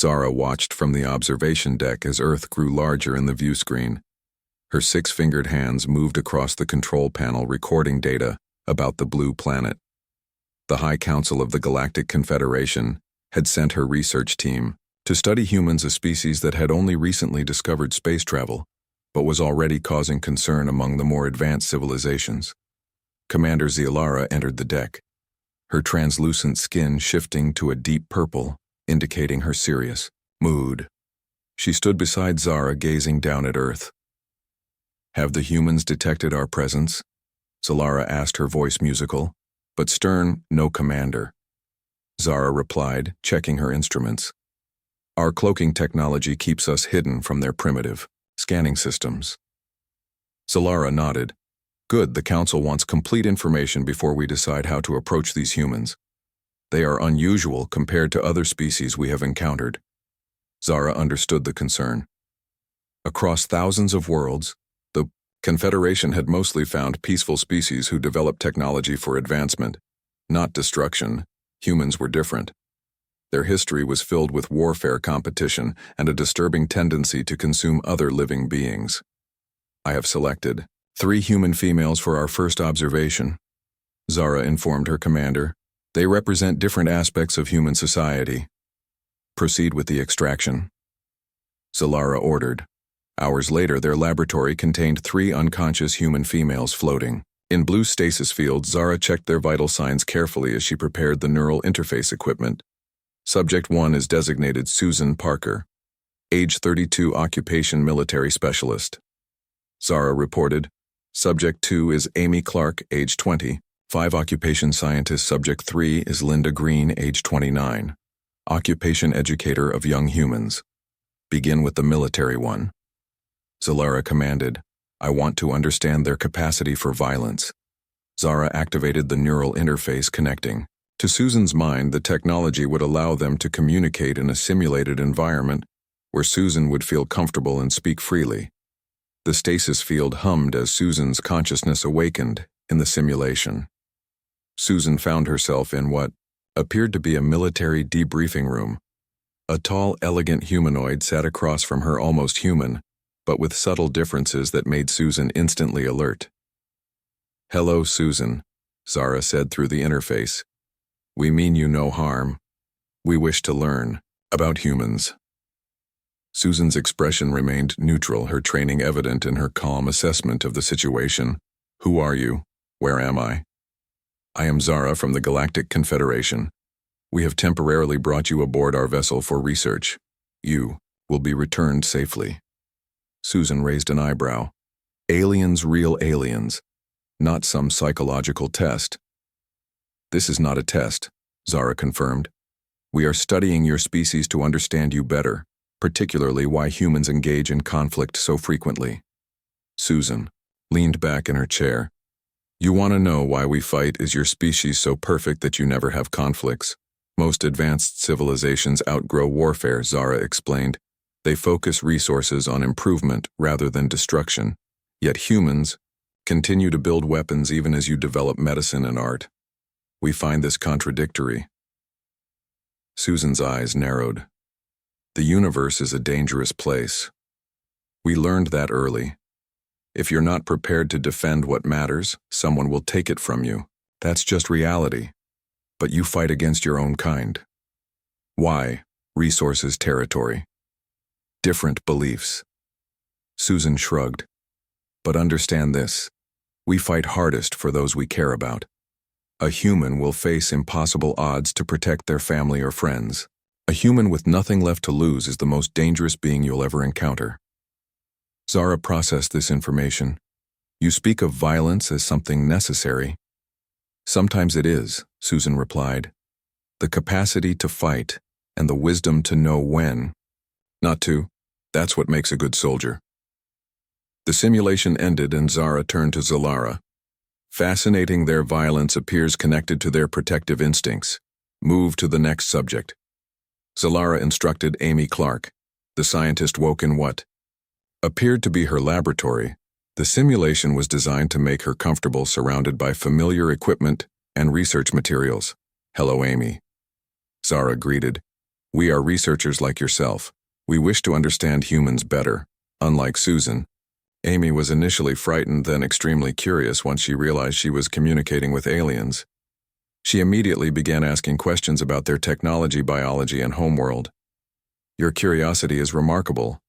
Zara watched from the observation deck as Earth grew larger in the view screen. Her six-fingered hands moved across the control panel recording data about the blue planet. The High Council of the Galactic Confederation had sent her research team to study humans, a species that had only recently discovered space travel, but was already causing concern among the more advanced civilizations. Commander Zialara entered the deck, her translucent skin shifting to a deep purple, indicating her serious mood. She stood beside Zara, gazing down at Earth. "Have the humans detected our presence?" Zialara asked, her voice musical, but stern. "No, Commander." Zara replied, checking her instruments. "Our cloaking technology keeps us hidden from their primitive scanning systems." Zialara nodded. "Good, the Council wants complete information before we decide how to approach these humans. They are unusual compared to other species we have encountered." Zara understood the concern. Across thousands of worlds, the Confederation had mostly found peaceful species who developed technology for advancement, not destruction. Humans were different. Their history was filled with warfare, competition, and a disturbing tendency to consume other living beings. "I have selected 3 human females for our first observation," Zara informed her commander. "They represent different aspects of human society. Proceed with the extraction." Zialara ordered. Hours later, their laboratory contained 3 unconscious human females floating. In blue stasis fields, Zara checked their vital signs carefully as she prepared the neural interface equipment. Subject 1 is designated Susan Parker, age 32, occupation military specialist. Zara reported. Subject 2 is Amy Clark, age 20, 5, occupation scientist. Subject 3 is Linda Green, age 29, occupation educator of young humans. Begin with the military one. Zialara commanded. "I want to understand their capacity for violence." Zara activated the neural interface, connecting. To Susan's mind, the technology would allow them to communicate in a simulated environment where Susan would feel comfortable and speak freely. The stasis field hummed as Susan's consciousness awakened in the simulation. Susan found herself in what appeared to be a military debriefing room. A tall, elegant humanoid sat across from her, almost human, but with subtle differences that made Susan instantly alert. "Hello, Susan," Zara said through the interface. "We mean you no harm. We wish to learn about humans." Susan's expression remained neutral, her training evident in her calm assessment of the situation. "Who are you? Where am I?" "I am Zara from the Galactic Confederation. We have temporarily brought you aboard our vessel for research. You will be returned safely." Susan raised an eyebrow. "Aliens, real aliens, not some psychological test." "This is not a test," Zara confirmed. "We are studying your species to understand you better, particularly why humans engage in conflict so frequently." Susan leaned back in her chair. "You want to know why we fight? Is your species so perfect that you never have conflicts? Most advanced civilizations outgrow warfare," Zara explained. "They focus resources on improvement rather than destruction. Yet humans continue to build weapons even as you develop medicine and art. We find this contradictory." Susan's eyes narrowed. "The universe is a dangerous place. We learned that early. If you're not prepared to defend what matters, someone will take it from you. That's just reality. But you fight against your own kind. Why? Resources, territory. Different beliefs." Susan shrugged. "But understand this. We fight hardest for those we care about. A human will face impossible odds to protect their family or friends. A human with nothing left to lose is the most dangerous being you'll ever encounter." Zara processed this information. "You speak of violence as something necessary." "Sometimes it is," Susan replied. "The capacity to fight and the wisdom to know when not to. That's what makes a good soldier." The simulation ended and Zara turned to Zialara. "Fascinating, their violence appears connected to their protective instincts. Move to the next subject." Zialara instructed Amy Clark. The scientist woke in what appeared to be her laboratory. The simulation was designed to make her comfortable, surrounded by familiar equipment and research materials. "Hello, Amy." Zara greeted. We are researchers like yourself. We wish to understand humans better. Unlike Susan, Amy was initially frightened, then extremely curious once she realized she was communicating with aliens. She immediately began asking questions about their technology, biology, and homeworld. Your curiosity is remarkable,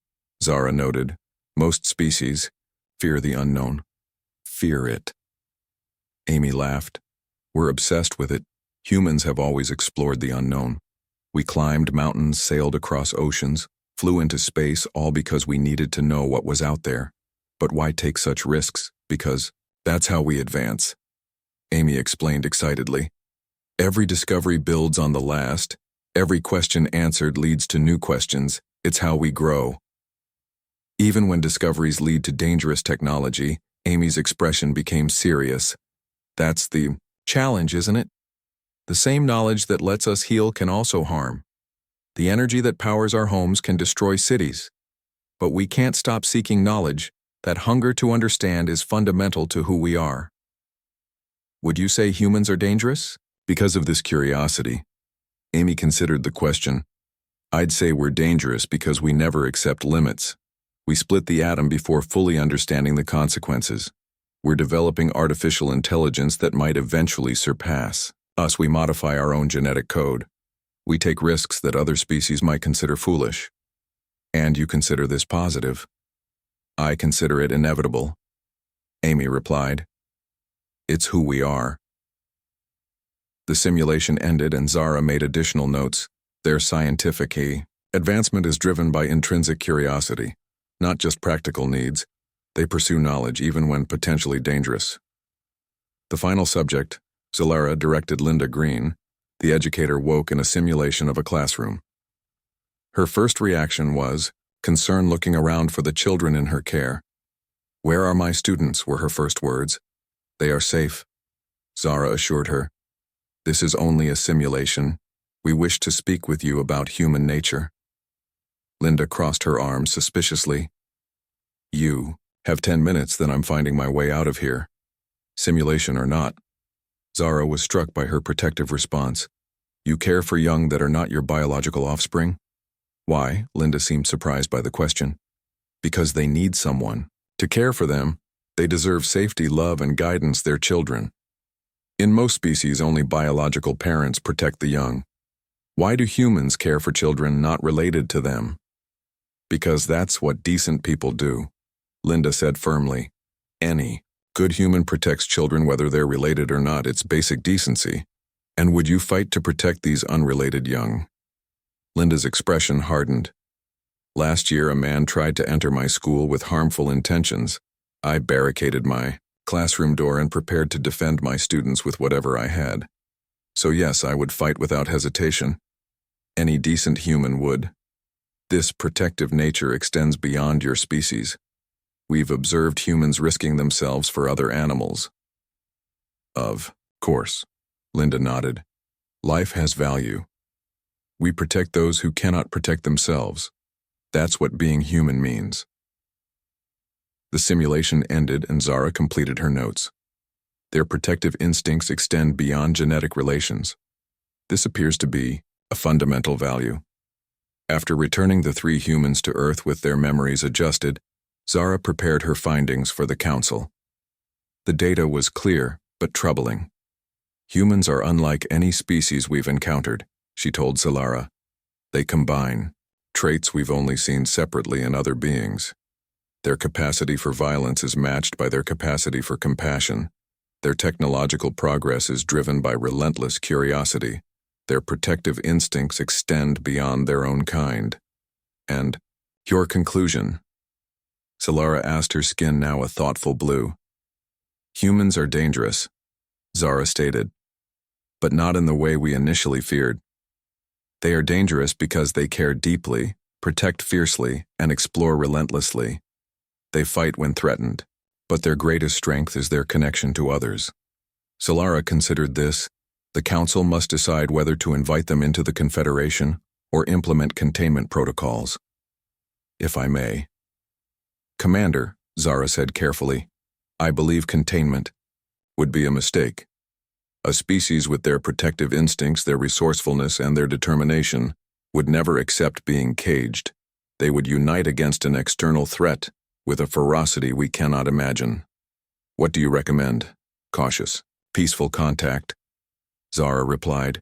Zara noted. Most species fear the unknown. Fear it. Amy laughed. We're obsessed with it. Humans have always explored the unknown. We climbed mountains, sailed across oceans, flew into space, all because we needed to know what was out there. But why take such risks? Because that's how we advance, Amy explained excitedly. Every discovery builds on the last. Every question answered leads to new questions. It's how we grow. Even when discoveries lead to dangerous technology, Amy's expression became serious. That's the challenge, isn't it? The same knowledge that lets us heal can also harm. The energy that powers our homes can destroy cities. But we can't stop seeking knowledge. That hunger to understand is fundamental to who we are. Would you say humans are dangerous? Because of this curiosity, Amy considered the question. I'd say we're dangerous because we never accept limits. We split the atom before fully understanding the consequences. We're developing artificial intelligence that might eventually surpass us. We modify our own genetic code. We take risks that other species might consider foolish. And you consider this positive. I consider it inevitable, Amy replied. It's who we are. The simulation ended and Zara made additional notes. Their scientific advancement is driven by intrinsic curiosity, not just practical needs. They pursue knowledge even when potentially dangerous. The final subject, Zalara, directed Linda Green, the educator, woke in a simulation of a classroom. Her first reaction was concern, looking around for the children in her care. Where are my students? Were her first words. They are safe, Zara assured her. This is only a simulation. We wish to speak with you about human nature. Linda crossed her arms suspiciously. You have 10 minutes, then I'm finding my way out of here. Simulation or not. Zara was struck by her protective response. You care for young that are not your biological offspring? Why? Linda seemed surprised by the question. Because they need someone to care for them. They deserve safety, love, and guidance, their children. In most species, only biological parents protect the young. Why do humans care for children not related to them? Because that's what decent people do, Linda said firmly. Any good human protects children whether they're related or not. It's basic decency. And would you fight to protect these unrelated young? Linda's expression hardened. Last year, a man tried to enter my school with harmful intentions. I barricaded my classroom door and prepared to defend my students with whatever I had. So yes, I would fight without hesitation. Any decent human would. This protective nature extends beyond your species. We've observed humans risking themselves for other animals. Of course, Linda nodded. Life has value. We protect those who cannot protect themselves. That's what being human means. The simulation ended and Zara completed her notes. Their protective instincts extend beyond genetic relations. This appears to be a fundamental value. After returning the 3 humans to Earth with their memories adjusted, Zara prepared her findings for the council. The data was clear but troubling. Humans are unlike any species we've encountered, she told Zalara. They combine traits we've only seen separately in other beings. Their capacity for violence is matched by their capacity for compassion. Their technological progress is driven by relentless curiosity. Their protective instincts extend beyond their own kind. And your conclusion? Zalara asked, her skin now a thoughtful blue. Humans are dangerous, Zara stated, but not in the way we initially feared. They are dangerous because they care deeply, protect fiercely, and explore relentlessly. They fight when threatened, but their greatest strength is their connection to others. Zalara considered this. The council must decide whether to invite them into the Confederation or implement containment protocols. If I may. Commander, Zara said carefully, I believe containment would be a mistake. A species with their protective instincts, their resourcefulness, and their determination would never accept being caged. They would unite against an external threat with a ferocity we cannot imagine. What do you recommend? Cautious, peaceful contact. Zara replied.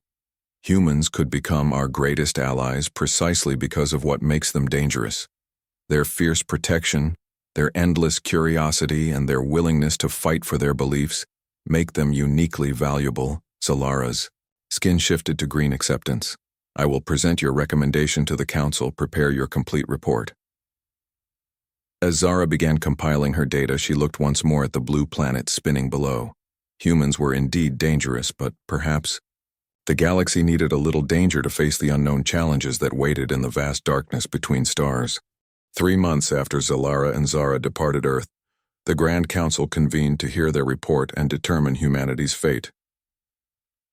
Humans could become our greatest allies precisely because of what makes them dangerous. Their fierce protection, their endless curiosity, and their willingness to fight for their beliefs make them uniquely valuable. Zalara's skin shifted to green acceptance. I will present your recommendation to the council. Prepare your complete report. As Zara began compiling her data, she looked once more at the blue planet spinning below. Humans were indeed dangerous, but perhaps the galaxy needed a little danger to face the unknown challenges that waited in the vast darkness between stars. 3 months after Zalara and Zara departed Earth, the Grand Council convened to hear their report and determine humanity's fate.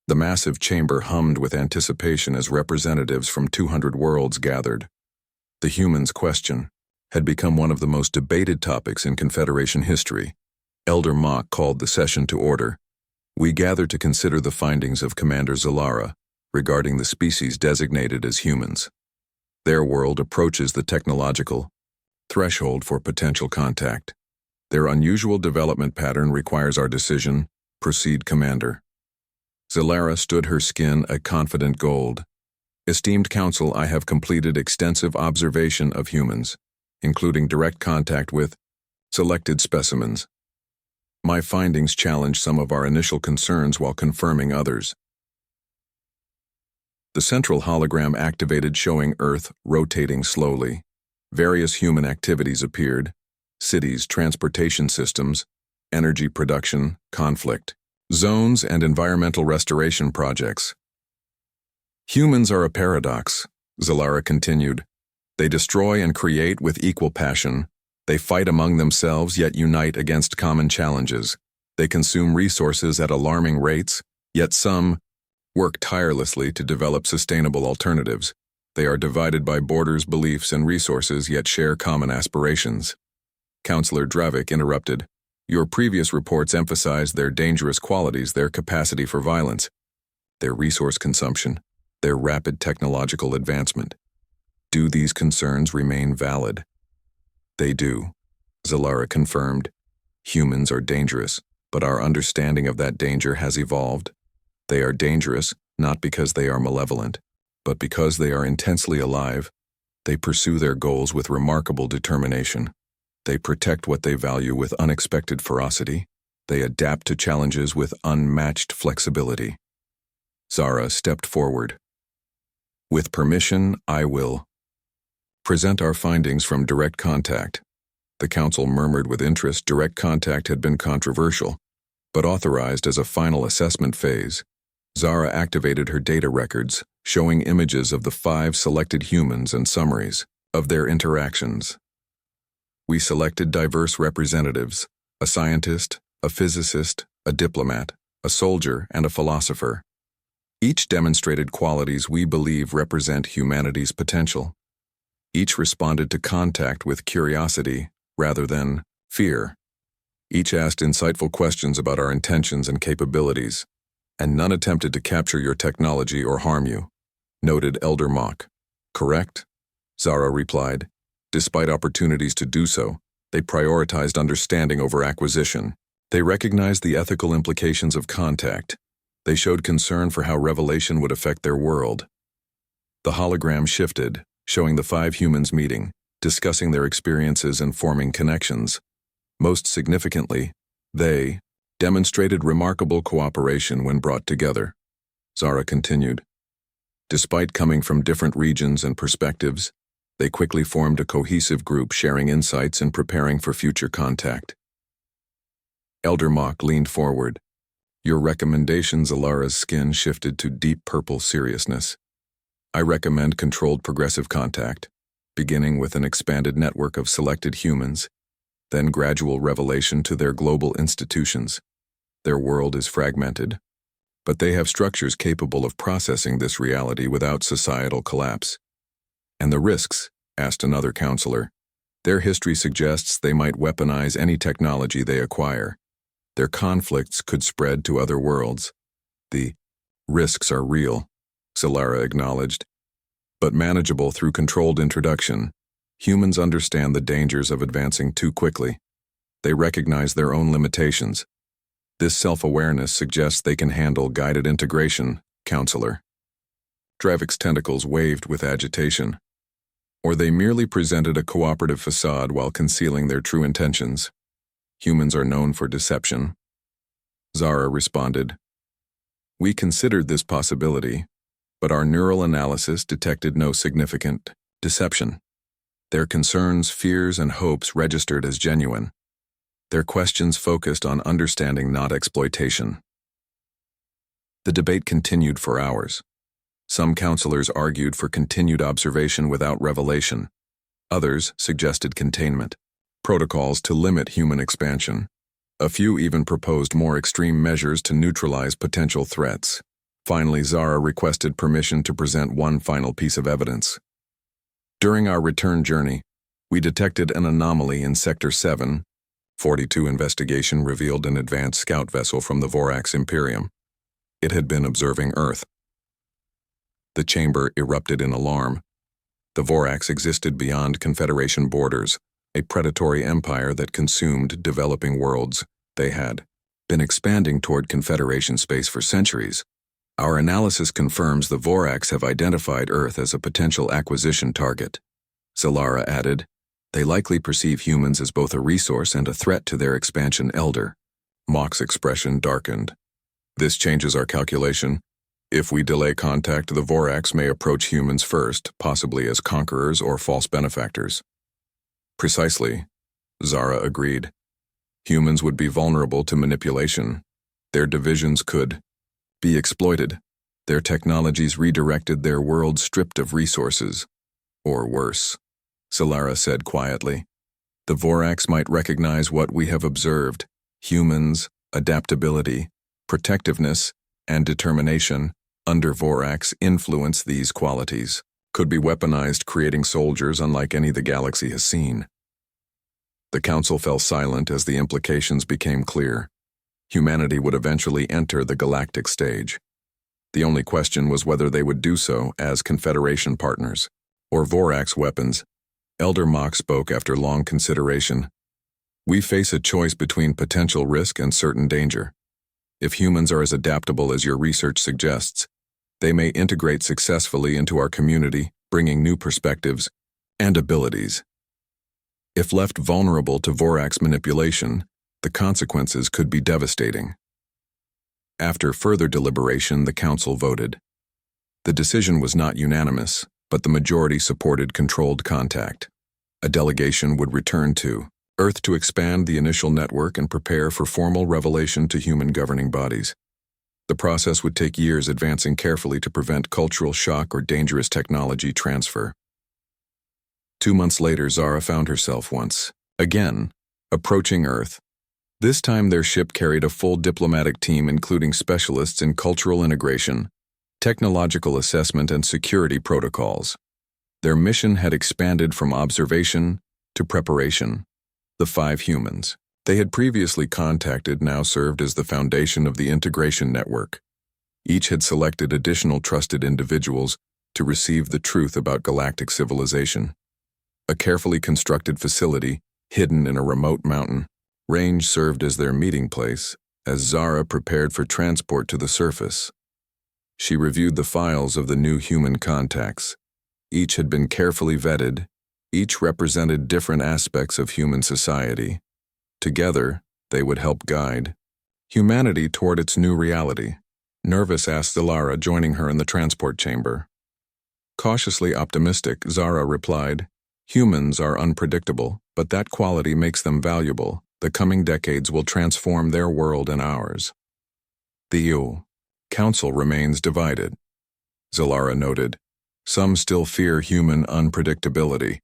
The massive chamber hummed with anticipation as representatives from 200 worlds gathered. The humans' question had become one of the most debated topics in Confederation history. Elder Mock called the session to order. We gather to consider the findings of Commander Zalara regarding the species designated as humans. Their world approaches the technological threshold for potential contact. Their unusual development pattern requires our decision. Proceed, Commander. Zalara stood her skin a confident gold. Esteemed Council, I have completed extensive observation of humans, including direct contact with selected specimens. My findings challenge some of our initial concerns while confirming others. The central hologram activated, showing Earth rotating slowly. Various human activities appeared: cities, transportation systems, energy production, conflict zones, and environmental restoration projects. Humans are a paradox, Zalara continued. They destroy and create with equal passion. They fight among themselves yet unite against common challenges. They consume resources at alarming rates, yet some work tirelessly to develop sustainable alternatives. They are divided by borders, beliefs, and resources, yet share common aspirations. Counselor Dravik interrupted. Your previous reports emphasized their dangerous qualities, their capacity for violence, their resource consumption, their rapid technological advancement. Do these concerns remain valid? They do, Zalara confirmed. Humans are dangerous, but our understanding of that danger has evolved. They are dangerous not because they are malevolent, but because they are intensely alive. They pursue their goals with remarkable determination. They protect what they value with unexpected ferocity. They adapt to challenges with unmatched flexibility. Zara stepped forward. With permission, I will present our findings from direct contact. The council murmured with interest. Direct contact had been controversial, but authorized as a final assessment phase. Zara activated her data records, showing images of the 5 selected humans and summaries of their interactions. We selected diverse representatives: a scientist, a physicist, a diplomat, a soldier, and a philosopher. Each demonstrated qualities we believe represent humanity's potential. Each responded to contact with curiosity rather than fear. Each asked insightful questions about our intentions and capabilities, and none attempted to capture your technology or harm you, noted Elder Mock. Correct? Zara replied. Despite opportunities to do so, they prioritized understanding over acquisition. They recognized the ethical implications of contact. They showed concern for how revelation would affect their world. The hologram shifted, showing the 5 humans meeting, discussing their experiences and forming connections. Most significantly, they demonstrated remarkable cooperation when brought together. Zara continued. Despite coming from different regions and perspectives, they quickly formed a cohesive group, sharing insights and preparing for future contact. Elder Mock leaned forward. Your recommendations. Alara's skin shifted to deep purple seriousness. I recommend controlled progressive contact, beginning with an expanded network of selected humans, then gradual revelation to their global institutions. Their world is fragmented, but they have structures capable of processing this reality without societal collapse. And the risks? Asked another counselor. Their history suggests they might weaponize any technology they acquire. Their conflicts could spread to other worlds. The risks are real, Zalara acknowledged. but manageable through controlled introduction. Humans understand the dangers of advancing too quickly. They recognize their own limitations. This self-awareness suggests they can handle guided integration, counselor. Dravik's tentacles waved with agitation. Or they merely presented a cooperative facade while concealing their true intentions. Humans are known for deception. Zara responded. We considered this possibility, but our neural analysis detected no significant deception. Their concerns, fears, and hopes registered as genuine. Their questions focused on understanding, not exploitation. The debate continued for hours. Some counselors argued for continued observation without revelation. Others suggested containment, protocols to limit human expansion. A few even proposed more extreme measures to neutralize potential threats. Finally, Zara requested permission to present one final piece of evidence. During our return journey, we detected an anomaly in Sector 742. Investigation revealed an advanced scout vessel from the Vorax Imperium. It had been observing Earth. The chamber erupted in alarm. The Vorax existed beyond Confederation borders, a predatory empire that consumed developing worlds. They had been expanding toward Confederation space for centuries. Our analysis confirms the Vorax have identified Earth as a potential acquisition target. Zalara added, they likely perceive humans as both a resource and a threat to their expansion. Elder Mock's expression darkened. This changes our calculation. If we delay contact, the Vorax may approach humans first, possibly as conquerors or false benefactors. Precisely, Zara agreed. Humans would be vulnerable to manipulation. Their divisions could be exploited. Their technologies redirected, their world stripped of resources. Or worse, Zalara said quietly. The Vorax might recognize what we have observed. Humans, adaptability, protectiveness, and determination. Under Vorax influence, these qualities could be weaponized, creating soldiers unlike any the galaxy has seen. The council fell silent as the implications became clear. Humanity would eventually enter the galactic stage. The only question was whether they would do so as Confederation partners or Vorax weapons. Elder Mock spoke after long consideration. We face a choice between potential risk and certain danger. If humans are as adaptable as your research suggests, they may integrate successfully into our community, bringing new perspectives and abilities. If left vulnerable to Vorax manipulation, the consequences could be devastating. After further deliberation, the council voted. The decision was not unanimous, but the majority supported controlled contact. A delegation would return to Earth to expand the initial network and prepare for formal revelation to human governing bodies. The process would take years, advancing carefully to prevent cultural shock or dangerous technology transfer. 2 months later, Zara found herself once again approaching Earth. This time their ship carried a full diplomatic team, including specialists in cultural integration, technological assessment, and security protocols. Their mission had expanded from observation to preparation. The 5 humans they had previously contacted now served as the foundation of the integration network. Each had selected additional trusted individuals to receive the truth about galactic civilization. A carefully constructed facility, hidden in a remote mountain range, served as their meeting place as Zara prepared for transport to the surface. She reviewed the files of the new human contacts. Each had been carefully vetted. Each represented different aspects of human society. Together, they would help guide humanity toward its new reality. Nervous, asked Zalara, joining her in the transport chamber. Cautiously optimistic, Zara replied, humans are unpredictable, but that quality makes them valuable. The coming decades will transform their world and ours. The council remains divided, Zalara noted. Some still fear human unpredictability.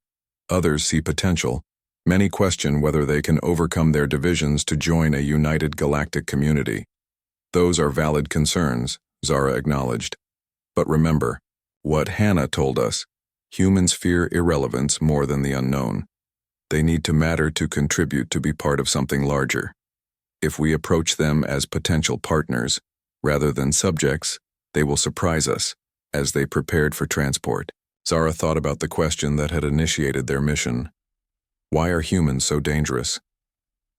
Others see potential. Many question whether they can overcome their divisions to join a united galactic community. Those are valid concerns, Zara acknowledged. But remember what Hannah told us. Humans fear irrelevance more than the unknown. They need to matter to contribute, to be part of something larger. If we approach them as potential partners, rather than subjects, they will surprise us, as they prepared for transport. Zara thought about the question that had initiated their mission. Why are humans so dangerous?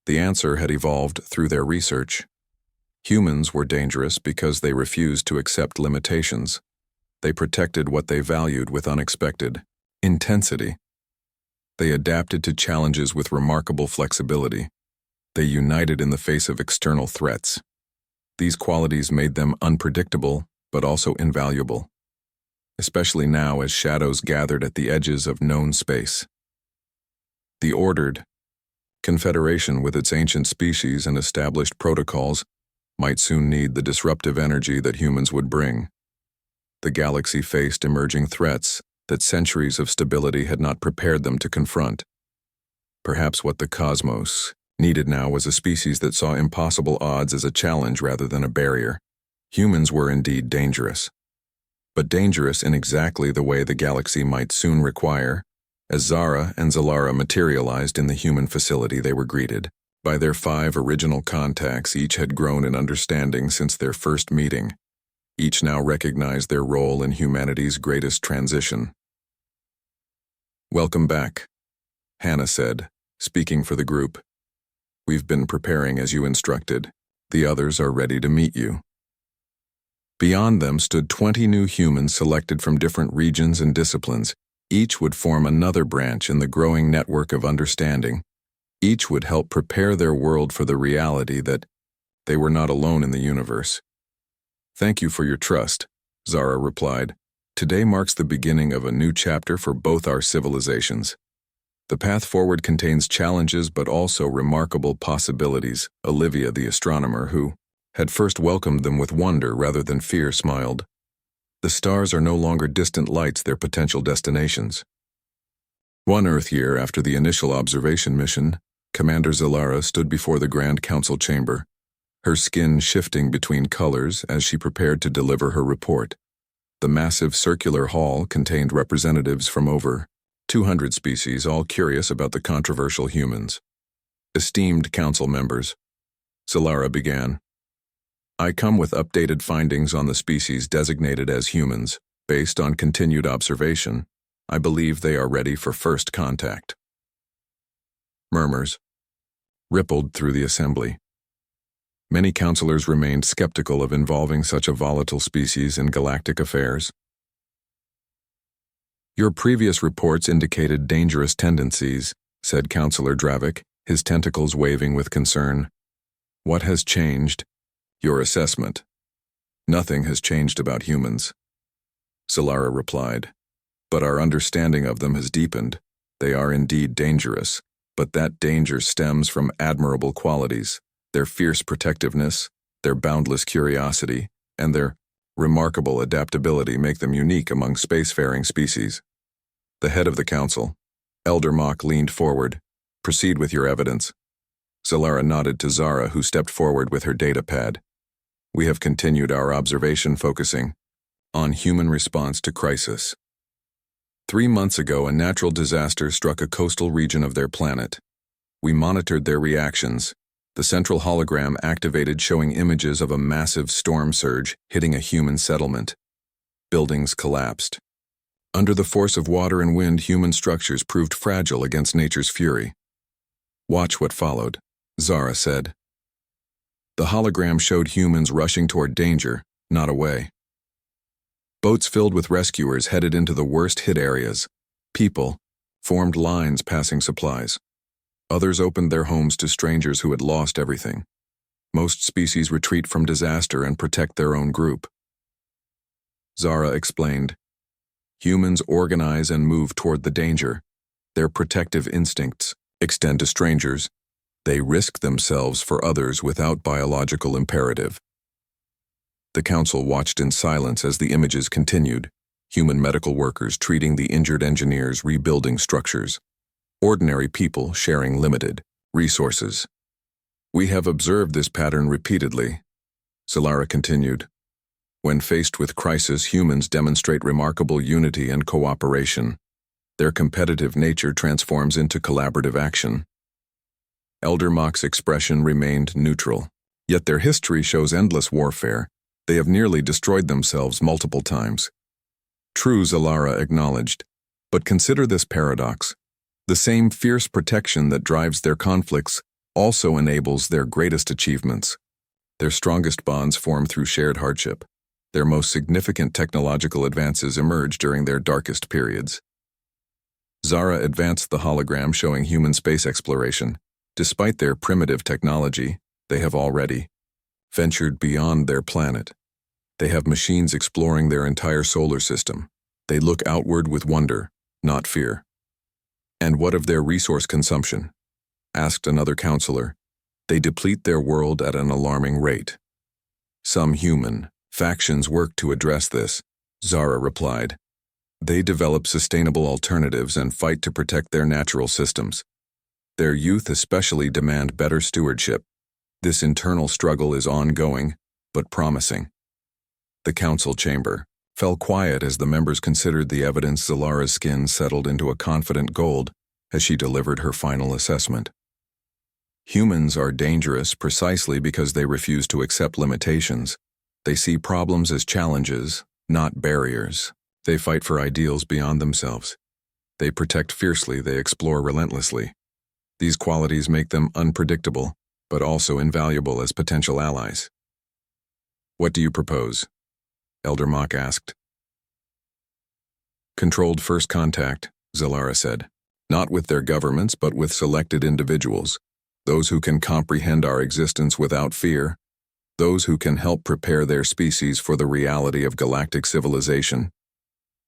The answer had evolved through their research. Humans were dangerous because they refused to accept limitations. They protected what they valued with unexpected intensity. They adapted to challenges with remarkable flexibility. They united in the face of external threats. These qualities made them unpredictable, but also invaluable, especially now as shadows gathered at the edges of known space. The ordered Confederation, with its ancient species and established protocols, might soon need the disruptive energy that humans would bring. The galaxy faced emerging threats that centuries of stability had not prepared them to confront. Perhaps what the cosmos needed now was a species that saw impossible odds as a challenge rather than a barrier. Humans were indeed dangerous, but dangerous in exactly the way the galaxy might soon require. As Zara and Zalara materialized in the human facility, they were greeted by their 5 original contacts. Each had grown in understanding since their first meeting. Each now recognized their role in humanity's greatest transition. "Welcome back," Hannah said, speaking for the group. "We've been preparing as you instructed. The others are ready to meet you." Beyond them stood 20 new humans selected from different regions and disciplines. Each would form another branch in the growing network of understanding. Each would help prepare their world for the reality that they were not alone in the universe. "Thank you for your trust," Zara replied. "Today marks the beginning of a new chapter for both our civilizations. The path forward contains challenges but also remarkable possibilities." Olivia, the astronomer, who had first welcomed them with wonder rather than fear, smiled. "The stars are no longer distant lights, they're potential destinations." 1 Earth year after the initial observation mission, Commander Zalara stood before the Grand Council chamber, her skin shifting between colors as she prepared to deliver her report. The massive circular hall contained representatives from over 200 species, all curious about the controversial humans. "Esteemed council members," Zalara began, "I come with updated findings on the species designated as humans. Based on continued observation, I believe they are ready for first contact." Murmurs rippled through the assembly. Many councilors remained skeptical of involving such a volatile species in galactic affairs. "Your previous reports indicated dangerous tendencies," said Councillor Dravik, his tentacles waving with concern. "What has changed?" "Your assessment." "Nothing has changed about humans," Zalara replied. "But our understanding of them has deepened. They are indeed dangerous, but that danger stems from admirable qualities. Their fierce protectiveness, their boundless curiosity, and their remarkable adaptability make them unique among spacefaring species." The head of the council, Elder Mock, leaned forward. "Proceed with your evidence." Zalara nodded to Zara, who stepped forward with her data pad. "We have continued our observation focusing on human response to crisis. 3 months ago, a natural disaster struck a coastal region of their planet. We monitored their reactions. The central hologram activated, showing images of a massive storm surge hitting a human settlement. Buildings collapsed. Under the force of water and wind, human structures proved fragile against nature's fury. Watch what followed, Zara said. The hologram showed humans rushing toward danger, not away. Boats filled with rescuers headed into the worst-hit areas. People formed lines passing supplies. Others opened their homes to strangers who had lost everything. Most species retreat from disaster and protect their own group. Zara explained. Humans organize and move toward the danger. Their protective instincts extend to strangers. They risk themselves for others without biological imperative. The council watched in silence as the images continued. Human medical workers treating the injured, engineers rebuilding structures. Ordinary people sharing limited resources. We have observed this pattern repeatedly, Zalara continued. When faced with crisis, humans demonstrate remarkable unity and cooperation. Their competitive nature transforms into collaborative action. Elder Mock's expression remained neutral, yet their history shows endless warfare. They have nearly destroyed themselves multiple times. True, Zalara acknowledged. But consider this paradox. The same fierce protection that drives their conflicts also enables their greatest achievements. Their strongest bonds form through shared hardship. Their most significant technological advances emerge during their darkest periods. Zara advanced the hologram showing human space exploration. Despite their primitive technology, they have already ventured beyond their planet. They have machines exploring their entire solar system. They look outward with wonder, not fear. And what of their resource consumption? Asked another counselor. They deplete their world at an alarming rate. Some human factions work to address this, Zara replied. They develop sustainable alternatives and fight to protect their natural systems. Their youth especially demand better stewardship. This internal struggle is ongoing, but promising. The council chamber fell quiet as the members considered the evidence. Zalara's skin settled into a confident gold as she delivered her final assessment. Humans are dangerous precisely because they refuse to accept limitations. They see problems as challenges, not barriers. They fight for ideals beyond themselves. They protect fiercely, they explore relentlessly. These qualities make them unpredictable, but also invaluable as potential allies. What do you propose? Elder Mock asked. Controlled first contact, Zalara said. Not with their governments, but with selected individuals. Those who can comprehend our existence without fear. Those who can help prepare their species for the reality of galactic civilization.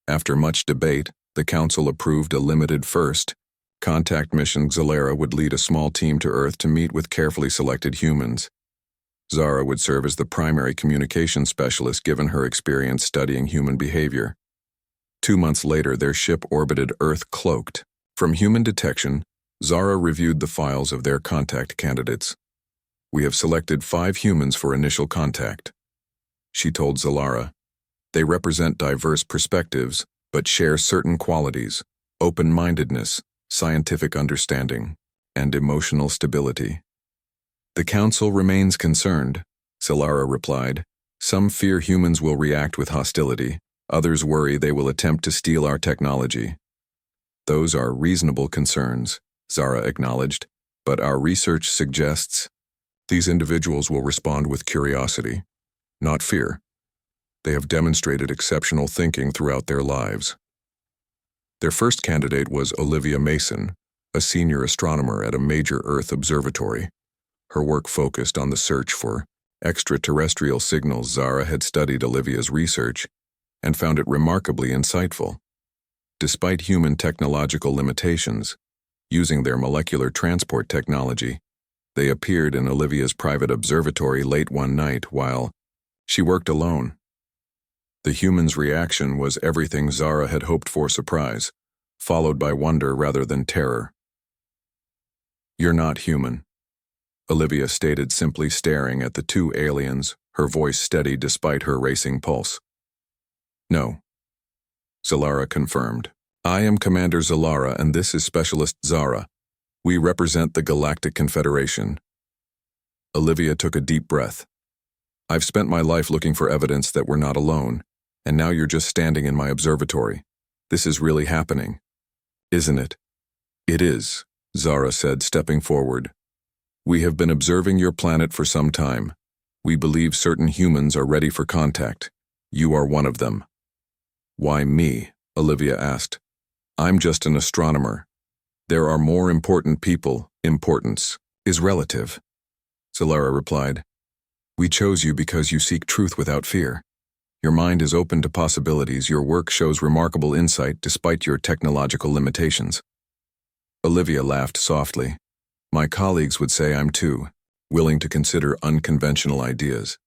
After much debate, the Council approved a limited first contact mission. Zalara would lead a small team to Earth to meet with carefully selected humans. Zara would serve as the primary communication specialist given her experience studying human behavior. 2 months later, their ship orbited Earth cloaked. From human detection, Zara reviewed the files of their contact candidates. We have selected 5 humans for initial contact. She told Zalara. They represent diverse perspectives, but share certain qualities: open-mindedness, scientific understanding, and emotional stability. The Council remains concerned, Zalara replied. Some fear humans will react with hostility. Others worry they will attempt to steal our technology. Those are reasonable concerns, Zara acknowledged, but our research suggests these individuals will respond with curiosity, not fear. They have demonstrated exceptional thinking throughout their lives. Their first candidate was Olivia Mason, a senior astronomer at a major Earth observatory. Her work focused on the search for extraterrestrial signals. Zara had studied Olivia's research and found it remarkably insightful. Despite human technological limitations, using their molecular transport technology, they appeared in Olivia's private observatory late one night while she worked alone. The human's reaction was everything Zara had hoped for: surprise, followed by wonder rather than terror. You're not human, Olivia stated, simply staring at the 2 aliens, her voice steady despite her racing pulse. No, Zalara confirmed. I am Commander Zalara and this is Specialist Zara. We represent the Galactic Confederation. Olivia took a deep breath. I've spent my life looking for evidence that we're not alone, and now you're just standing in my observatory. This is really happening, isn't it? It is, Zara said, stepping forward. We have been observing your planet for some time. We believe certain humans are ready for contact. You are one of them. Why me? Olivia asked. I'm just an astronomer. There are more important people. Importance is relative, Zalara replied. We chose you because you seek truth without fear. Your mind is open to possibilities. Your work shows remarkable insight despite your technological limitations. Olivia laughed softly. My colleagues would say I'm too willing to consider unconventional ideas.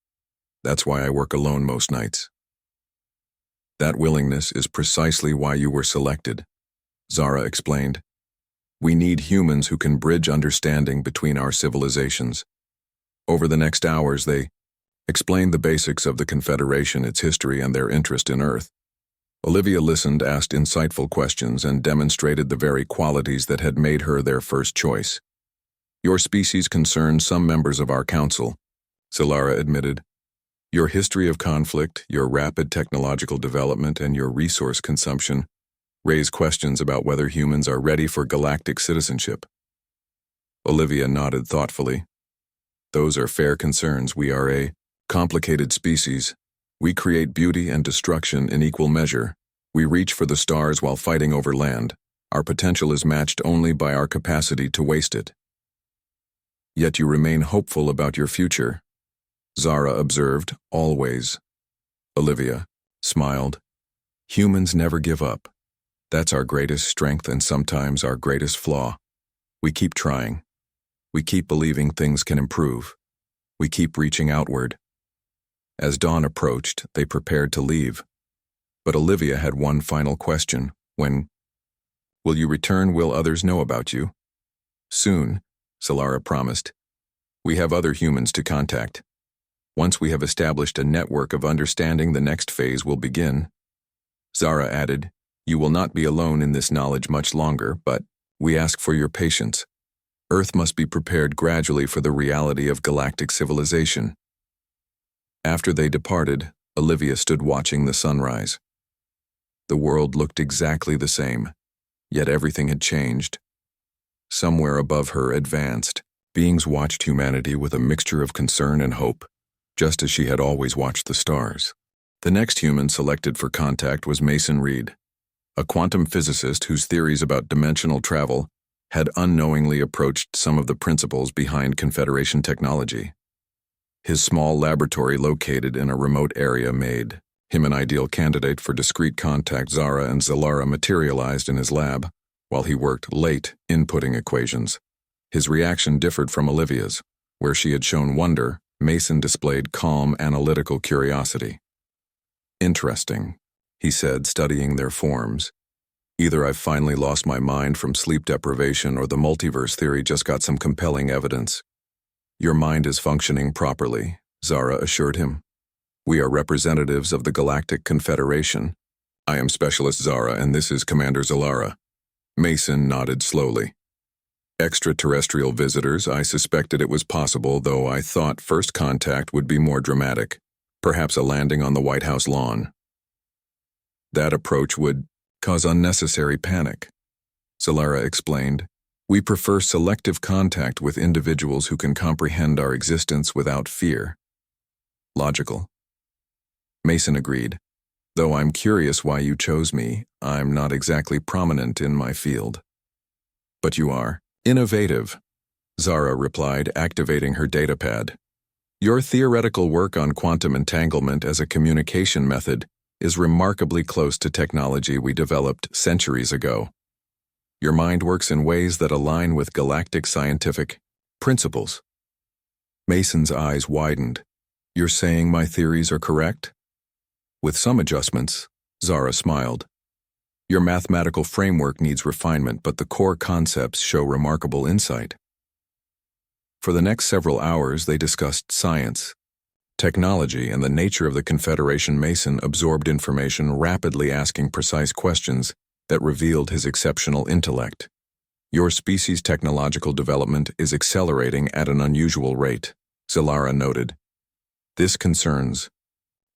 That's why I work alone most nights. That willingness is precisely why you were selected, Zara explained. We need humans who can bridge understanding between our civilizations. Over the next hours, they explained the basics of the Confederation, its history, and their interest in Earth. Olivia listened, asked insightful questions, and demonstrated the very qualities that had made her their first choice. Your species concerns some members of our council, Zalara admitted. Your history of conflict, your rapid technological development, and your resource consumption raise questions about whether humans are ready for galactic citizenship. Olivia nodded thoughtfully. Those are fair concerns. We are a complicated species. We create beauty and destruction in equal measure. We reach for the stars while fighting over land. Our potential is matched only by our capacity to waste it. Yet you remain hopeful about your future, Zara observed, always. Olivia smiled. Humans never give up. That's our greatest strength and sometimes our greatest flaw. We keep trying. We keep believing things can improve. We keep reaching outward. As dawn approached, they prepared to leave. But Olivia had one final question. When will you return? Will others know about you? Soon, Solara promised. We have other humans to contact. Once we have established a network of understanding, the next phase will begin. Zara added, you will not be alone in this knowledge much longer, but we ask for your patience. Earth must be prepared gradually for the reality of galactic civilization. After they departed, Olivia stood watching the sunrise. The world looked exactly the same, yet everything had changed. Somewhere above her, advanced beings watched humanity with a mixture of concern and hope, just as she had always watched the stars. The next human selected for contact was Mason Reed, a quantum physicist whose theories about dimensional travel had unknowingly approached some of the principles behind Confederation technology. His small laboratory located in a remote area made him an ideal candidate for discreet contact. Zara and Zalara materialized in his lab while he worked late inputting equations. His reaction differed from Olivia's. Where she had shown wonder, Mason displayed calm, analytical curiosity. Interesting, he said, studying their forms. Either I've finally lost my mind from sleep deprivation or the multiverse theory just got some compelling evidence. Your mind is functioning properly, Zara assured him. We are representatives of the Galactic Confederation. I am Specialist Zara and this is Commander Zalara. Mason nodded slowly. Extraterrestrial visitors, I suspected it was possible, though I thought first contact would be more dramatic, perhaps a landing on the White House lawn. That approach would cause unnecessary panic, Zalara explained. We prefer selective contact with individuals who can comprehend our existence without fear. Logical. Mason agreed. Though I'm curious why you chose me, I'm not exactly prominent in my field. But you are. Innovative, Zara replied, activating her datapad. Your theoretical work on quantum entanglement as a communication method is remarkably close to technology we developed centuries ago. Your mind works in ways that align with galactic scientific principles. Mason's eyes widened. You're saying my theories are correct? With some adjustments, Zara smiled. Your mathematical framework needs refinement, but the core concepts show remarkable insight. For the next several hours, they discussed science, technology, and the nature of the Confederation. Mason absorbed information, rapidly asking precise questions that revealed his exceptional intellect. Your species' technological development is accelerating at an unusual rate, Zalara noted. This concerns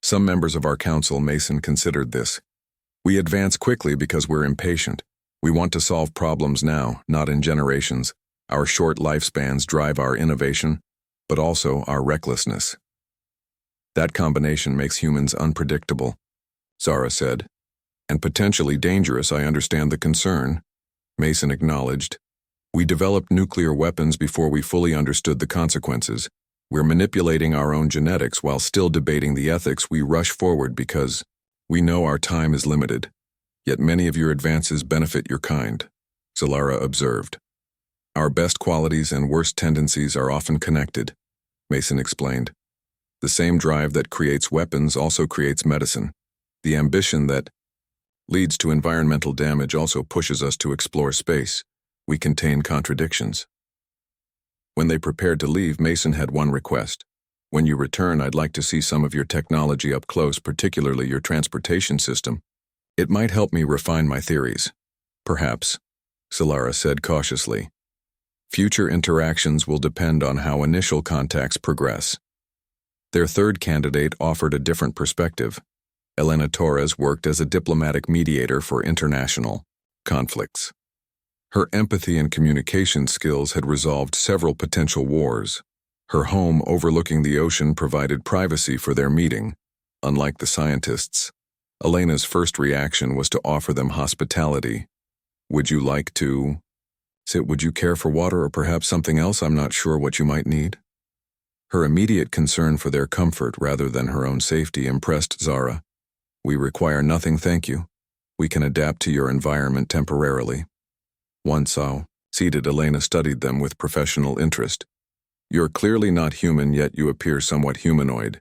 some members of our council. Mason considered this. We advance quickly because we're impatient. We want to solve problems now, not in generations. Our short lifespans drive our innovation, but also our recklessness. That combination makes humans unpredictable, Zara said. And potentially dangerous. I understand the concern, Mason acknowledged. We developed nuclear weapons before we fully understood the consequences. We're manipulating our own genetics while still debating the ethics. We rush forward because we know our time is limited, yet many of your advances benefit your kind, Zalara observed. Our best qualities and worst tendencies are often connected, Mason explained. The same drive that creates weapons also creates medicine. The ambition that leads to environmental damage also pushes us to explore space. We contain contradictions. When they prepared to leave, Mason had one request. When you return, I'd like to see some of your technology up close, particularly your transportation system. It might help me refine my theories. Perhaps, Zalara said cautiously. Future interactions will depend on how initial contacts progress. Their third candidate offered a different perspective. Elena Torres worked as a diplomatic mediator for international conflicts. Her empathy and communication skills had resolved several potential wars. Her home overlooking the ocean provided privacy for their meeting. Unlike the scientists, Elena's first reaction was to offer them hospitality. Would you like to sit? Would you care for water or perhaps something else? I'm not sure what you might need. Her immediate concern for their comfort rather than her own safety impressed Zara. We require nothing, thank you. We can adapt to your environment temporarily. Once seated, Elena studied them with professional interest. You're clearly not human, yet you appear somewhat humanoid.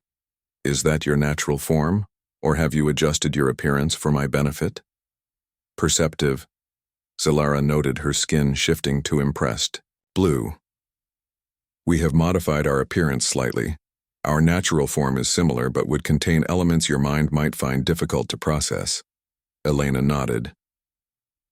Is that your natural form, or have you adjusted your appearance for my benefit? Perceptive. Zalara noted her skin shifting to impressed blue. We have modified our appearance slightly. Our natural form is similar but would contain elements your mind might find difficult to process. Elena nodded.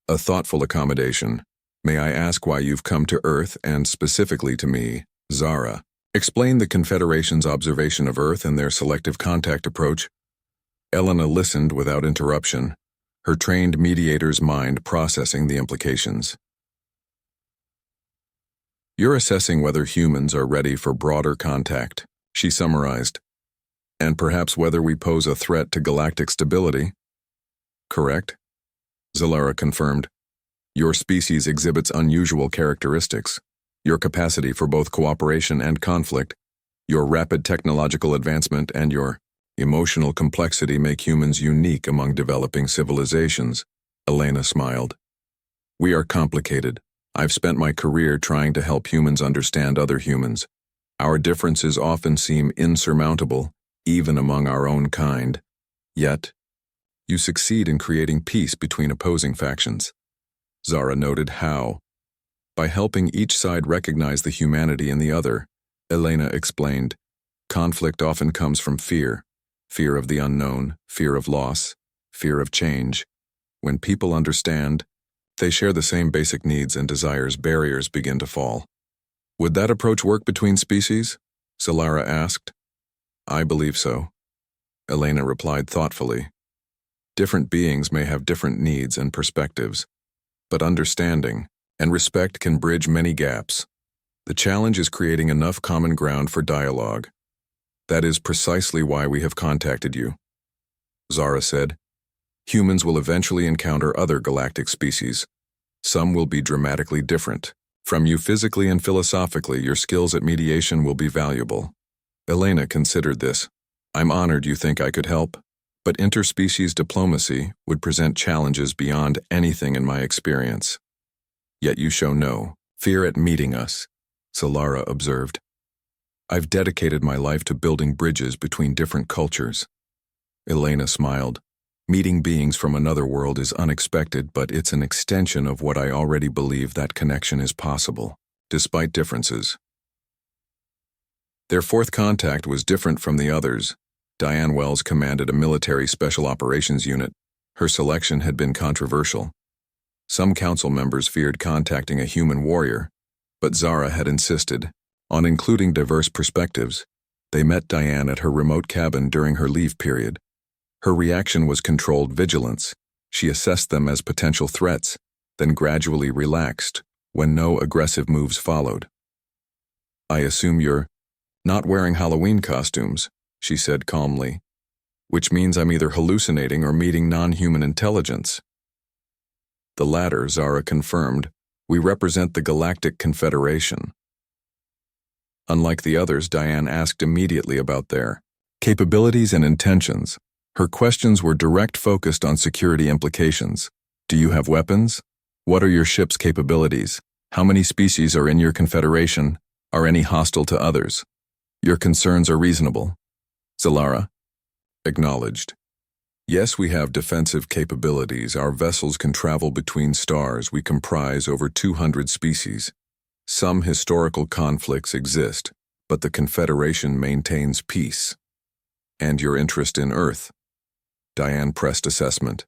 A thoughtful accommodation. May I ask why you've come to Earth and specifically to me, Zara? Explain the Confederation's observation of Earth and their selective contact approach. Elena listened without interruption, her trained mediator's mind processing the implications. You're assessing whether humans are ready for broader contact, she summarized, and perhaps whether we pose a threat to galactic stability. Correct? Zalara confirmed. Your species exhibits unusual characteristics. Your capacity for both cooperation and conflict, your rapid technological advancement, and your emotional complexity make humans unique among developing civilizations. Elena smiled. We are complicated. I've spent my career trying to help humans understand other humans. Our differences often seem insurmountable, even among our own kind. Yet, you succeed in creating peace between opposing factions. Zara noted how, by helping each side recognize the humanity in the other, Elena explained, conflict often comes from fear. Fear of the unknown, fear of loss, fear of change. When people understand, they share the same basic needs and desires, barriers begin to fall. Would that approach work between species? Zalara asked. I believe so. Elena replied thoughtfully. Different beings may have different needs and perspectives, but understanding and respect can bridge many gaps. The challenge is creating enough common ground for dialogue. That is precisely why we have contacted you. Zara said, humans will eventually encounter other galactic species. Some will be dramatically different. From you physically and philosophically, your skills at mediation will be valuable. Elena considered this. I'm honored you think I could help, but interspecies diplomacy would present challenges beyond anything in my experience. Yet you show no fear at meeting us, Zalara observed. I've dedicated my life to building bridges between different cultures. Elena smiled. Meeting beings from another world is unexpected, but it's an extension of what I already believe that connection is possible, despite differences. Their fourth contact was different from the others. Diane Wells commanded a military special operations unit. Her selection had been controversial. Some council members feared contacting a human warrior, but Zara had insisted on including diverse perspectives. They met Diane at her remote cabin during her leave period. Her reaction was controlled vigilance. She assessed them as potential threats, then gradually relaxed when no aggressive moves followed. I assume you're not wearing Halloween costumes, she said calmly, which means I'm either hallucinating or meeting non-human intelligence. The latter, Zara confirmed. We represent the Galactic Confederation. Unlike the others, Diane asked immediately about their capabilities and intentions. Her questions were direct, focused on security implications. Do you have weapons? What are your ship's capabilities? How many species are in your confederation? Are any hostile to others? Your concerns are reasonable. Zalara acknowledged. Yes, we have defensive capabilities. Our vessels can travel between stars. We comprise over 200 species. Some historical conflicts exist, but the Confederation maintains peace. And your interest in Earth? Diane pressed assessment.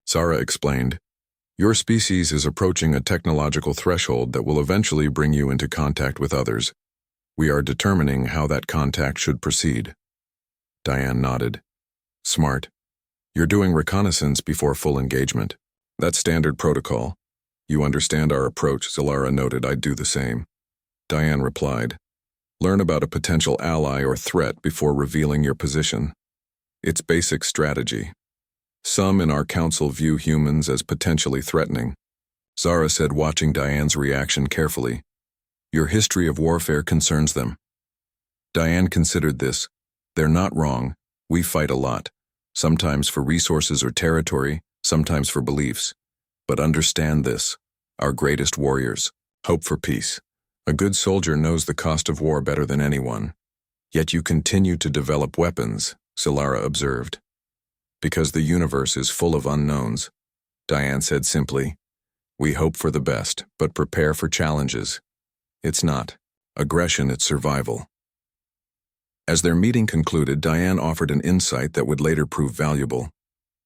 Zara explained, your species is approaching a technological threshold that will eventually bring you into contact with others. We are determining how that contact should proceed. Diane nodded. Smart. You're doing reconnaissance before full engagement. That's standard protocol. You understand our approach, Zalara noted. I'd do the same. Diane replied. Learn about a potential ally or threat before revealing your position. It's basic strategy. Some in our council view humans as potentially threatening. Zara said, watching Diane's reaction carefully. Your history of warfare concerns them. Diane considered this. They're not wrong. We fight a lot. Sometimes for resources or territory, sometimes for beliefs. But understand this. Our greatest warriors hope for peace. A good soldier knows the cost of war better than anyone. Yet you continue to develop weapons, Solara observed. Because the universe is full of unknowns, Diane said simply. We hope for the best, but prepare for challenges. It's not aggression, it's survival. As their meeting concluded, Diane offered an insight that would later prove valuable.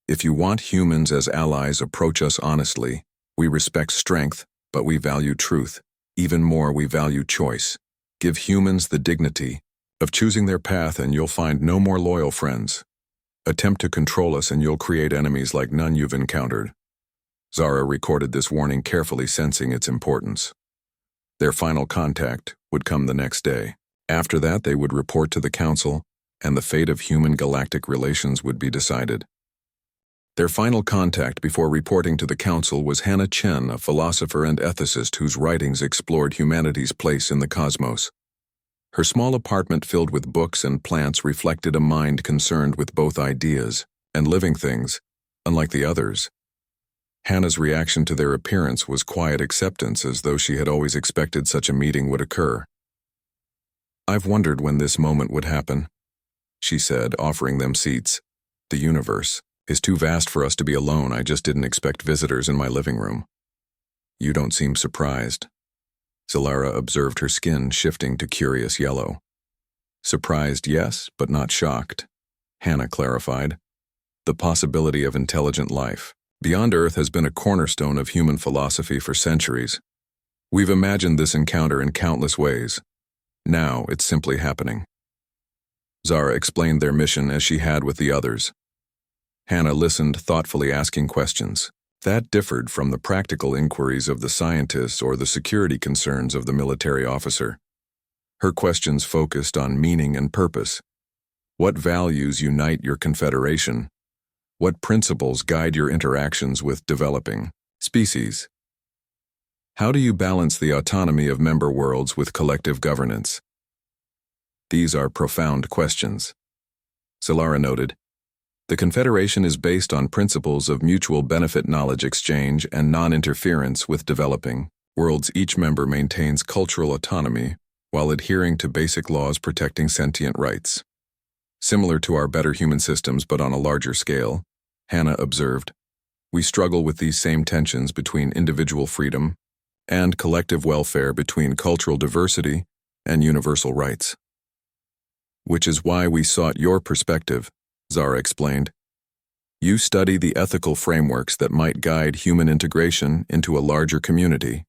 If you want humans as allies, approach us honestly. We respect strength, but we value truth. Even more, we value choice. Give humans the dignity of choosing their path and you'll find no more loyal friends. Attempt to control us and you'll create enemies like none you've encountered. Zara recorded this warning carefully, sensing its importance. Their final contact would come the next day. After that, they would report to the council, and the fate of human-galactic relations would be decided. Their final contact before reporting to the council was Hannah Chen, a philosopher and ethicist whose writings explored humanity's place in the cosmos. Her small apartment filled with books and plants reflected a mind concerned with both ideas and living things, unlike the others. Hannah's reaction to their appearance was quiet acceptance, as though she had always expected such a meeting would occur. I've wondered when this moment would happen, she said, offering them seats. The universe is too vast for us to be alone. I just didn't expect visitors in my living room. You don't seem surprised. Zalara observed, her skin shifting to curious yellow. Surprised, yes, but not shocked, Hannah clarified. The possibility of intelligent life beyond Earth has been a cornerstone of human philosophy for centuries. We've imagined this encounter in countless ways. Now it's simply happening. Zara explained their mission as she had with the others. Hannah listened, thoughtfully asking questions. That differed from the practical inquiries of the scientists or the security concerns of the military officer. Her questions focused on meaning and purpose. What values unite your confederation? What principles guide your interactions with developing species? How do you balance the autonomy of member worlds with collective governance? These are profound questions. Solara noted. The Confederation is based on principles of mutual benefit, knowledge exchange, and non-interference with developing worlds. Each member maintains cultural autonomy while adhering to basic laws protecting sentient rights. Similar to our better human systems, but on a larger scale, Hannah observed, we struggle with these same tensions between individual freedom and collective welfare, between cultural diversity and universal rights. Which is why we sought your perspective, Zara explained. You study the ethical frameworks that might guide human integration into a larger community.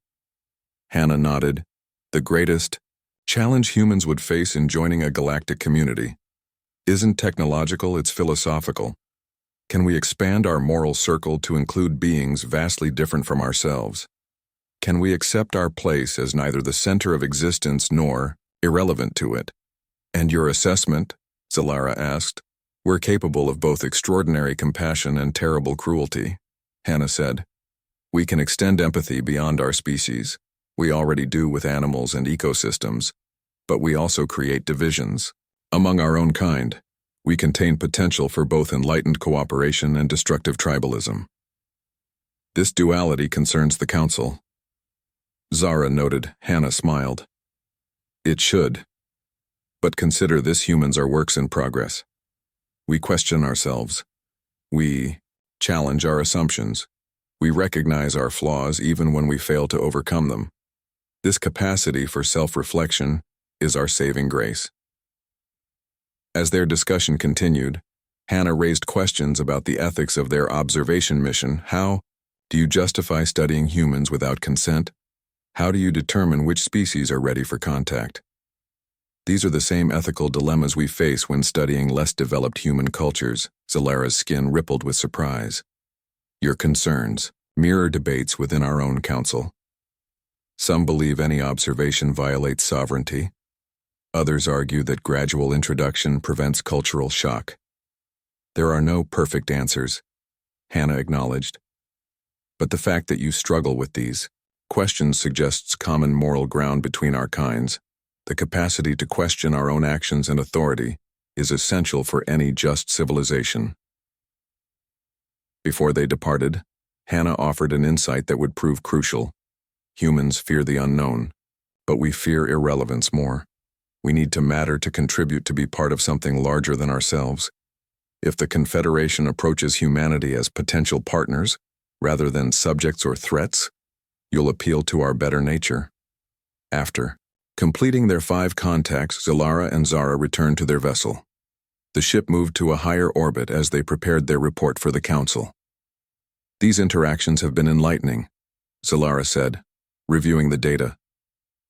Hannah nodded. The greatest challenge humans would face in joining a galactic community isn't technological, it's philosophical. Can we expand our moral circle to include beings vastly different from ourselves? Can we accept our place as neither the center of existence nor irrelevant to it? And your assessment, Zalara asked. We're capable of both extraordinary compassion and terrible cruelty, Hannah said. We can extend empathy beyond our species. We already do with animals and ecosystems, but we also create divisions. Among our own kind, we contain potential for both enlightened cooperation and destructive tribalism. This duality concerns the Council. Zara noted. Hannah smiled. It should. But consider this, humans are works in progress. We question ourselves. We challenge our assumptions. We recognize our flaws even when we fail to overcome them. This capacity for self-reflection is our saving grace. As their discussion continued, Hannah raised questions about the ethics of their observation mission. How do you justify studying humans without consent? How do you determine which species are ready for contact? These are the same ethical dilemmas we face when studying less developed human cultures. Zalara's skin rippled with surprise. Your concerns mirror debates within our own council. Some believe any observation violates sovereignty. Others argue that gradual introduction prevents cultural shock. There are no perfect answers, Hannah acknowledged. But the fact that you struggle with these questions suggests common moral ground between our kinds. The capacity to question our own actions and authority is essential for any just civilization. Before they departed, Hannah offered an insight that would prove crucial. Humans fear the unknown, but we fear irrelevance more. We need to matter to contribute to be part of something larger than ourselves. If the Confederation approaches humanity as potential partners, rather than subjects or threats, you'll appeal to our better nature. After completing their 5 contacts, Zalara and Zara returned to their vessel. The ship moved to a higher orbit as they prepared their report for the Council. These interactions have been enlightening, Zalara said, reviewing the data.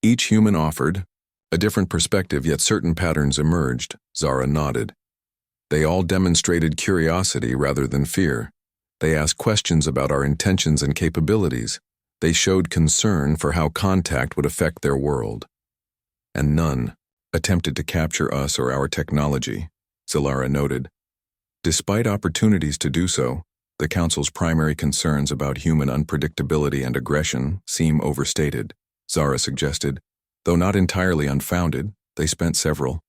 Each human offered a different perspective, yet certain patterns emerged. Zara nodded. They all demonstrated curiosity rather than fear. They asked questions about our intentions and capabilities. They showed concern for how contact would affect their world. And none attempted to capture us or our technology, Zalara noted. Despite opportunities to do so, the Council's primary concerns about human unpredictability and aggression seem overstated, Zara suggested. Though not entirely unfounded, they spent several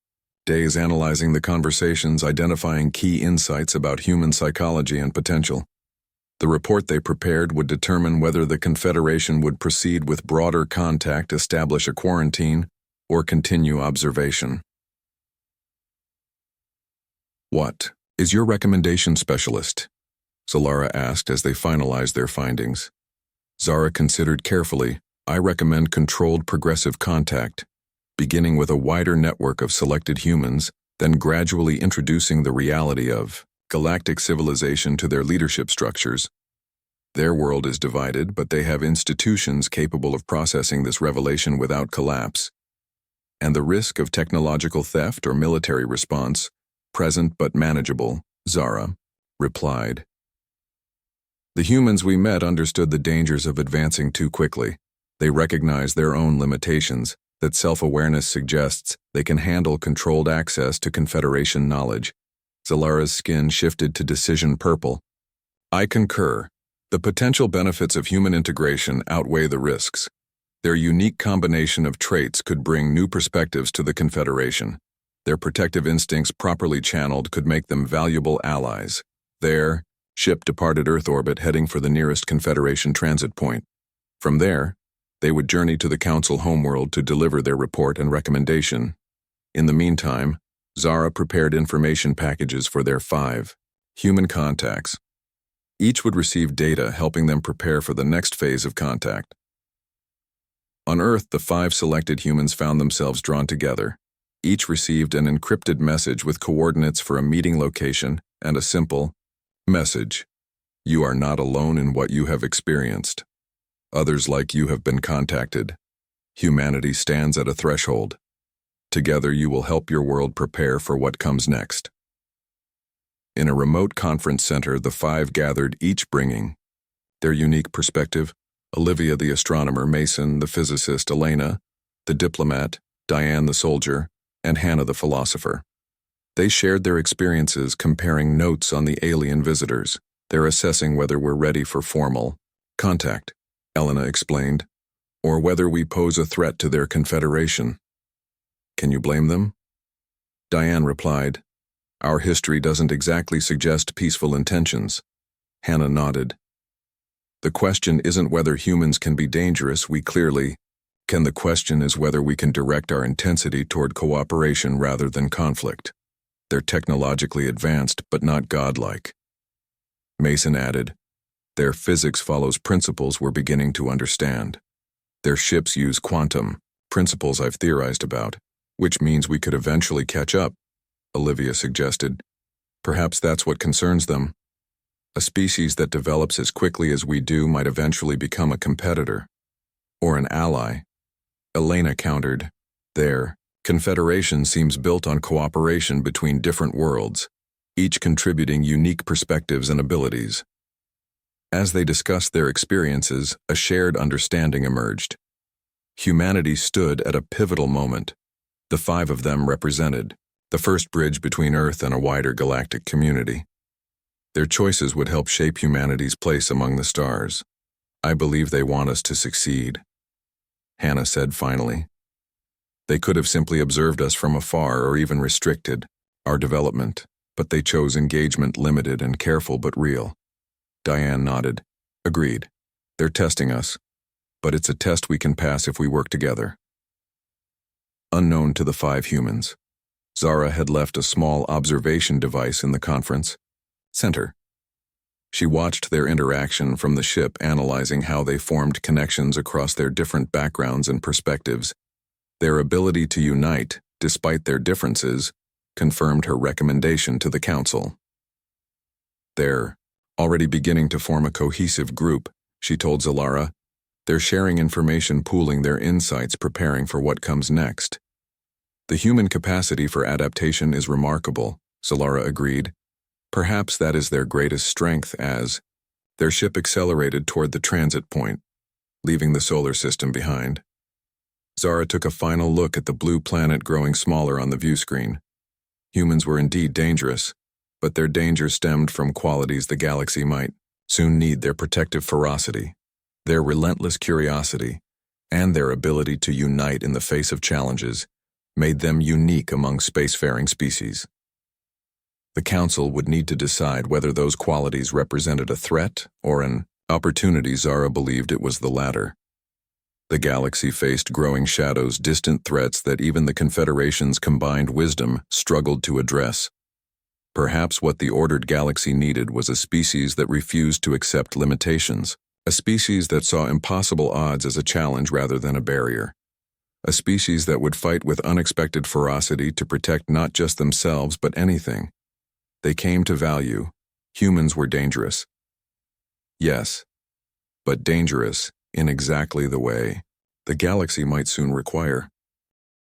days analyzing the conversations, identifying key insights about human psychology and potential. The report they prepared would determine whether the Confederation would proceed with broader contact, establish a quarantine, or continue observation. What is your recommendation, Specialist? Zalara asked as they finalized their findings. Zara considered carefully. I recommend controlled progressive contact, beginning with a wider network of selected humans, then gradually introducing the reality of galactic civilization to their leadership structures. Their world is divided, but they have institutions capable of processing this revelation without collapse. And the risk of technological theft or military response, present but manageable, Zara replied. The humans we met understood the dangers of advancing too quickly. They recognize their own limitations, that self-awareness suggests they can handle controlled access to Confederation knowledge. Zalara's skin shifted to decision purple. I concur. The potential benefits of human integration outweigh the risks. Their unique combination of traits could bring new perspectives to the Confederation. Their protective instincts properly channeled could make them valuable allies. Their ship departed Earth orbit, heading for the nearest Confederation transit point. From there, they would journey to the Council homeworld to deliver their report and recommendation. In the meantime, Zara prepared information packages for their 5 human contacts. Each would receive data helping them prepare for the next phase of contact. On Earth, the 5 selected humans found themselves drawn together. Each received an encrypted message with coordinates for a meeting location and a simple message. You are not alone in what you have experienced. Others like you have been contacted. Humanity stands at a threshold. Together you will help your world prepare for what comes next. In a remote conference center, the 5 gathered, each bringing their unique perspective. Olivia the astronomer, Mason the physicist, Elena the diplomat, Diane the soldier, and Hannah the philosopher. They shared their experiences, comparing notes on the alien visitors. They're assessing whether we're ready for formal contact, Elena explained, or whether we pose a threat to their Confederation. Can you blame them? Diane replied, Our history doesn't exactly suggest peaceful intentions. Hannah nodded. The question isn't whether humans can be dangerous, the question is whether we can direct our intensity toward cooperation rather than conflict. They're technologically advanced, but not godlike. Mason added, Their physics follows principles we're beginning to understand. Their ships use quantum, principles I've theorized about, which means we could eventually catch up, Olivia suggested. Perhaps that's what concerns them. A species that develops as quickly as we do might eventually become a competitor. Or an ally. Elena countered, Their Confederation seems built on cooperation between different worlds, each contributing unique perspectives and abilities. As they discussed their experiences, a shared understanding emerged. Humanity stood at a pivotal moment. The five of them represented the first bridge between Earth and a wider galactic community. Their choices would help shape humanity's place among the stars. I believe they want us to succeed, Hannah said finally. They could have simply observed us from afar or even restricted our development, but they chose engagement limited and careful but real. Diane nodded. Agreed. They're testing us, but it's a test we can pass if we work together. Unknown to the five humans, Zara had left a small observation device in the conference center. She watched their interaction from the ship, analyzing how they formed connections across their different backgrounds and perspectives. Their ability to unite, despite their differences, confirmed her recommendation to the council. They're already beginning to form a cohesive group, she told Zalara. They're sharing information, pooling their insights, preparing for what comes next. The human capacity for adaptation is remarkable, Zalara agreed. Perhaps that is their greatest strength as their ship accelerated toward the transit point, leaving the solar system behind. Zara took a final look at the blue planet growing smaller on the view screen. Humans were indeed dangerous, but their danger stemmed from qualities the galaxy might soon need: their protective ferocity, their relentless curiosity, and their ability to unite in the face of challenges made them unique among spacefaring species. The Council would need to decide whether those qualities represented a threat or an opportunity. Zara believed it was the latter. The galaxy faced growing shadows, distant threats that even the Confederation's combined wisdom struggled to address. Perhaps what the ordered galaxy needed was a species that refused to accept limitations, a species that saw impossible odds as a challenge rather than a barrier, a species that would fight with unexpected ferocity to protect not just themselves but anything they came to value. Humans were dangerous. Yes, but dangerous in exactly the way the galaxy might soon require.